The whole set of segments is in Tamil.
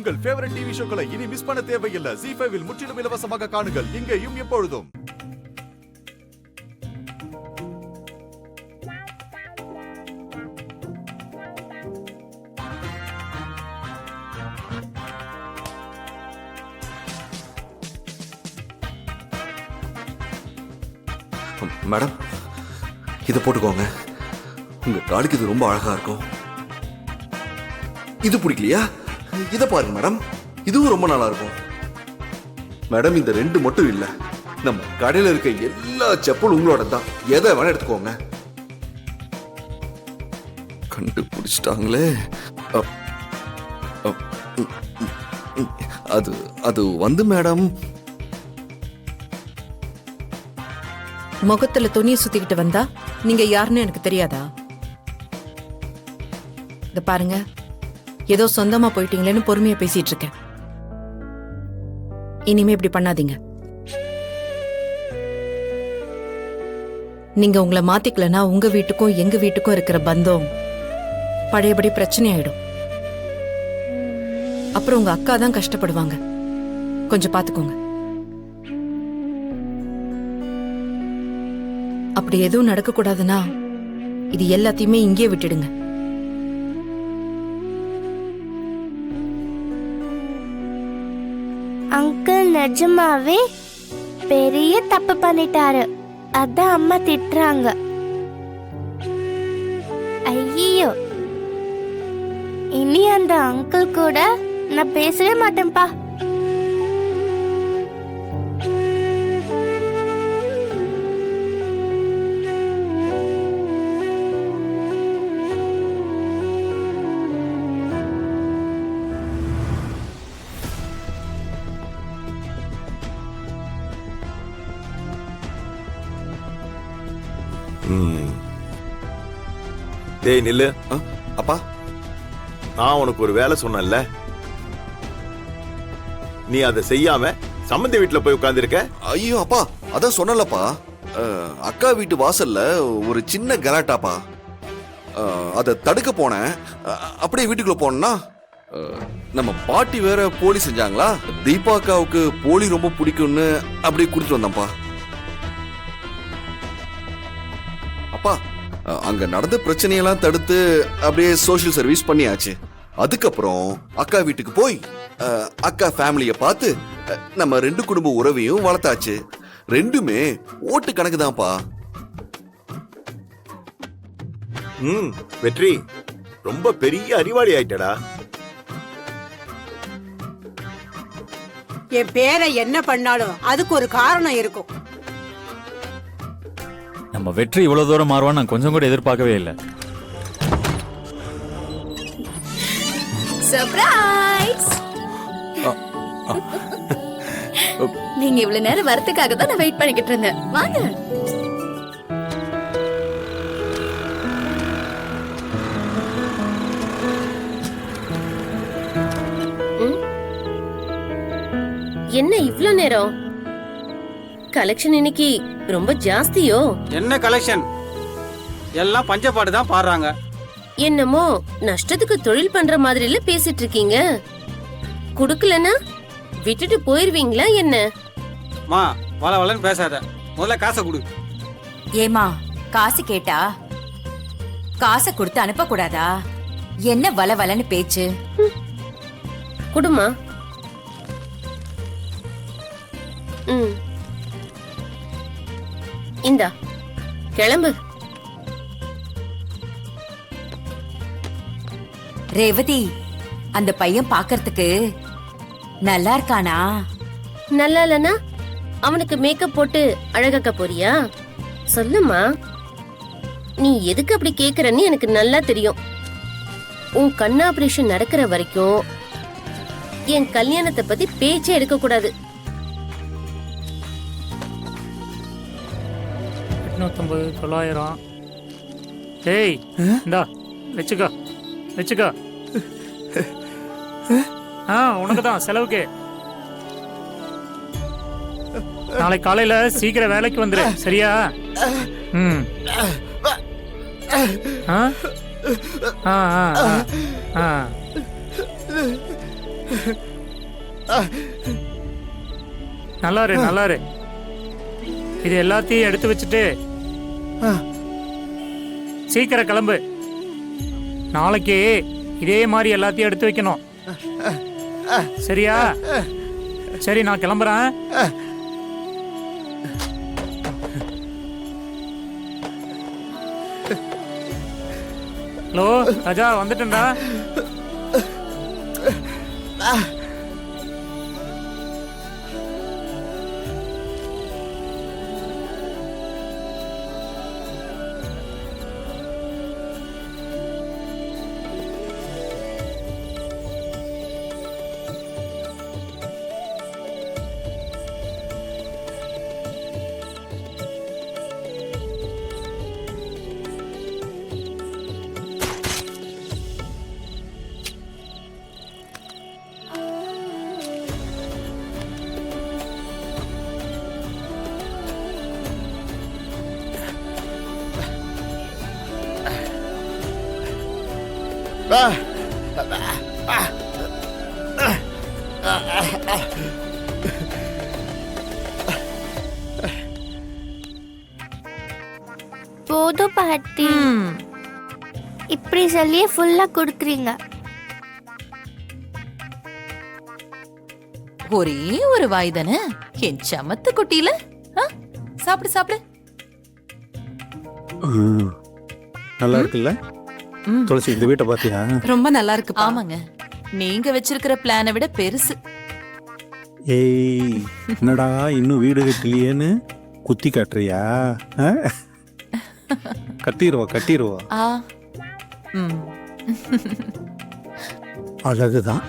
உங்கள் ஃபேவரட் டிவி ஷோக்களை இனி மிஸ் பண்ண தேவையில்லை. ZEE5 இல் முற்றிலும் இலவசமாக காணுங்கள். இங்கேயும் எப்பொழுதும். மேடம், இதை போட்டுக்கோங்க. உங்க காலுக்கு இது ரொம்ப அழகா இருக்கும். இது பிடிக்கலையா? இதை பாருங்க மேடம், இதுவும் ரொம்ப நல்லா இருக்கும். மேடம், இந்த ரெண்டு மட்டும் இல்ல, நம்ம கடையில் இருக்க எல்லா செப்பலும் உங்களோட தான். எதை வேணா எடுத்துக்கோங்க. கண்டுபிடிச்சிட்டாங்களே. அது அது வந்து மேடம், முகத்துல துணியை சுத்திக்கிட்டு வந்தா நீங்க யாருன்னு எனக்கு தெரியாதா? இத பாருங்க, ஏதோ சொந்தமா போயிட்டீங்களேன்னு பொறுமையா பேசிட்டு இருக்கேன். இனிமே இப்படி பண்ணாதீங்க. நீங்க உங்களை மாத்திக்கலனா உங்க வீட்டுக்கும் எங்க வீட்டுக்கும் இருக்கிற பந்தம் பழையபடி பிரச்சனை ஆயிடும். அப்புறம் உங்க அக்கா தான் கஷ்டப்படுவாங்க. கொஞ்சம் பாத்துக்கோங்க. அப்படி எதுவும் நடக்க கூடாதுன்னா இது எல்லாத்தையுமே இங்கே விட்டுடுங்க. அங்கிள் நிஜமாவே பெரிய தப்பு பண்ணிட்டாரு. அதான் அம்மா திட்டுறாங்க. ஐயோ, இனி அந்த அங்கிள் கூட நான் பேசவே மாட்டேன்ப்பா. டேய் நில்லு. அப்பா, நான் உனக்கு ஒரு வேலை சொன்னேன்ல, நீ அதை செய்யாம சம்பந்தி வீட்டுல போய் உட்கார்ந்திருக்க. ஐயோ அப்பா, அதான் சொன்னலப்பா, அக்கா வீட்டு வாசல்ல ஒரு சின்ன கலாட்டாப்பா. அதை தடுக்க போனேன். அப்படியே வீட்டுக்குள்ள போனா நம்ம பாட்டி வேற போலி செஞ்சாங்களா. தீபா அக்காவுக்கு போலி ரொம்ப பிடிக்கும்னு அப்படியே குடிச்சிட்டு வந்தேன்ப்பா. அப்பா, அங்க நடந்த பிரச்சனையெல்லாம் தடுத்து அப்படியே சோஷியல் சர்வீஸ் பண்ணியாச்சு. அதுக்கப்புறம் அக்கா வீட்டுக்கு போய் அக்கா ஃபேமிலிய பார்த்து நம்ம ரெண்டு குடும்ப உறவையும் வளர்த்தாச்சு. ரெண்டுமே ஓட்டு கணக்கு தான்ப்பா. வெற்றி, ரொம்ப பெரிய அறிவாளி ஆயிட்டடா. என் பேரை என்ன பண்ணாலும் அதுக்கு ஒரு காரணம் இருக்கும். நம்ம வெற்றி இவ்வளவு தூரம் மாறுவான்னு நான் கொஞ்சம் கூட எதிர்பார்க்கவே இல்லை. சர்ப்ரைஸ்! நீங்க இவ்வளவு நேரம் வரதுக்காக தான் நான் வெயிட் பண்ணிக்கிட்டு இருந்தேன். வாங்க. என்ன இவ்ளோ நேரம்? கலெக்ஷன் இன்னைக்கு ரொம்ப ஜாஸ்தியோ? என்ன கலெக்ஷன்? எல்லாம் பஞ்சப்பாடு தான் பாடுறாங்க. என்னமோ நஷ்டத்துக்கு தொழில் பண்ற மாதிரில பேசிட்டு இருக்கீங்க. குடுக்கலனா விட்டுட்டு போயிருவீங்களா என்ன? மா, வள வளன்னு பேசாத. முதல்ல காசை கொடு. ஏமா, காசு கேட்டா காசை கொடுத்து அனுப்ப கூடாதா? என்ன வள வளன்னு பேச்சு? குடுமா. இந்தா, கிளம்பு. ரேவதி, அந்த பையன் பாக்கிறதுக்கு நல்லா இருக்கானா? நல்லா இல்லனா அவனுக்கு மேக்கப் போட்டு அழகாக்க போறியா? சொல்லுமா, நீ எதுக்கு அப்படி கேக்குறன்னு எனக்கு நல்லா தெரியும். உன் கண் ஆபரேஷன் நடக்கிற வரைக்கும் என் கல்யாணத்தை பத்தி பேச்சே எடுக்க கூடாது. 850, 900. ஏய், இந்தா வெச்சுக்கோ, வெச்சுக்கோ. உனக்கு தான் செலவுக்கு. நாளை காலையில சீக்கிரம் வேலைக்கு வந்துரு, சரியா? நல்லா இரு இது எல்லாத்தையும் எடுத்து வச்சுட்டு சீக்கிரம் கிளம்பு. நாளைக்கு இதே மாதிரி எல்லாத்தையும் எடுத்து வைக்கணும். சரியா? சரி, நான் கிளம்புறேன். ஹலோ ராஜா, வந்துட்டேன்டா. போதும் பாட்டி, இப்படி சொல்லியே ஃபுல்லா குடுக்குறீங்க. ஒரே ஒரு வாய் தானே என் சமத்து குட்டியில. சாப்பிடு சாப்பிடு. நல்லா இருக்குல்ல துளசி? இந்த வீட்டை பாத்தியா? ரொம்ப நல்லா இருக்கு. ஆமாங்க, நீங்க வச்சிருக்கிற பிளானை விட பெருசு. ஏய், என்னடா இன்னும் வீடு கட்டலையேன்னு குத்தி காட்டுறியா? கட்டிடுவா. அழகுதான்.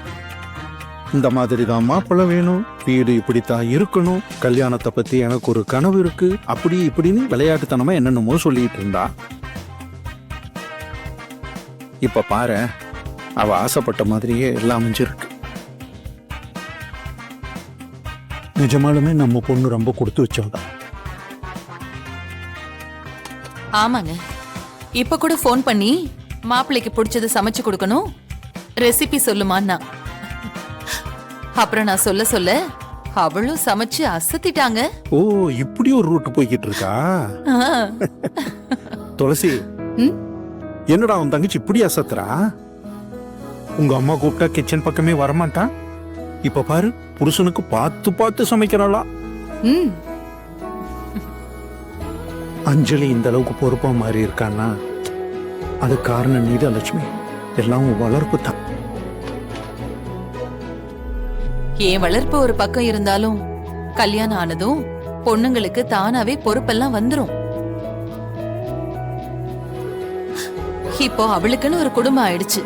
இந்த மாதிரி தான் மாப்பிள்ளை வேணும், வீடு இப்படித்தான் இருக்கணும், கல்யாணத்தை பத்தி எனக்கு ஒரு கனவு இருக்கு, அப்படி இப்படின்னு விளையாட்டுத்தனமா என்னென்னமோ சொல்லிட்டு இருந்தா. இப்ப பாரு, அவ ஆசைப்பட்ட மாதிரியே எல்லாம் அமைஞ்சிருக்கு. நிஜமாலுமே நம்ம பொண்ணு ரொம்ப கொடுத்து வச்சவதான். ஆமாங்க, இப்ப கூட ஃபோன் பண்ணி மாப்பிள்ளைக்கு பிடிச்சது சமைச்சு கொடுக்கணும், ரெசிபி சொல்லுமான்னா. அப்புறம் நான் சொல்ல சொல்ல அவளும் சமைச்சு அசத்திட்டாங்க. ஓ, இப்படி ஒரு ரூட் போய்கிட்டு இருக்கா? துளசி, என்னடா உன் தங்கச்சி இப்படி அசத்துறா? உங்க அம்மா கூப்பிட்டா கிச்சன் பக்கமே வரமாட்டான். இப்ப பாரு, புருஷனுக்கு பார்த்து பார்த்து சமைக்கிறாளா. அஞ்சலி இந்த அளவுக்கு பொறுப்பா மாறி இருக்கான்னா அது காரணம் நீதான் லட்சுமி. எல்லாம் உன் வளர்ப்பு தான். என் வளர்ப்பு ஒரு பக்கம் இருந்தாலும் கல்யாணம் ஆனதும் பொண்ணுங்களுக்கு தானாவே பொறுப்பெல்லாம் வந்துரும். இப்போ அவளுக்குன்னு ஒரு குடும்பம் ஆயிடுச்சு.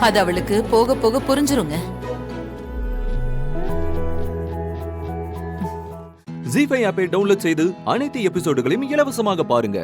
அது அவளுக்கு போக போக புரிஞ்சிருங்க. ஜீ5 ஆப்பை டவுன்லோட் செய்து அனைத்து எபிசோடுகளையும் இலவசமாக பாருங்க.